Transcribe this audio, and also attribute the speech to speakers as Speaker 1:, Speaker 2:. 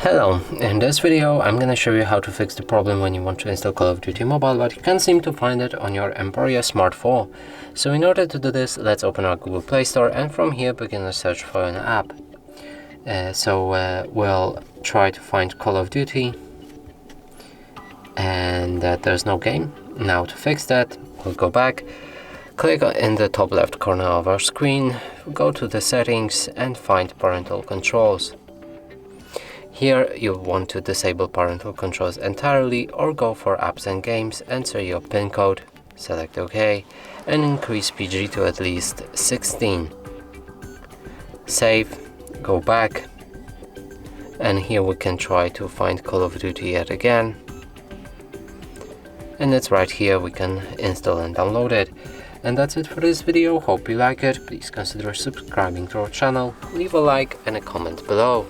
Speaker 1: Hello, in this video I'm gonna show you how to fix the problem when you want to install Call of Duty Mobile but you can't seem to find it on your EMPORIA Smart 4. So in order to do this, let's open our Google Play Store and from here begin a search for an app. We'll try to find Call of Duty and there's no game. Now to fix that, we'll go back, click in the top left corner of our screen, go to the settings and find parental controls. Here you'll want to disable parental controls entirely or go for apps and games, enter your PIN code, select OK and increase PG to at least 16. Save, go back, and here we can try to find Call of Duty yet again. And it's right here, we can install and download it. And that's it for this video, hope you like it. Please consider subscribing to our channel, leave a like and a comment below.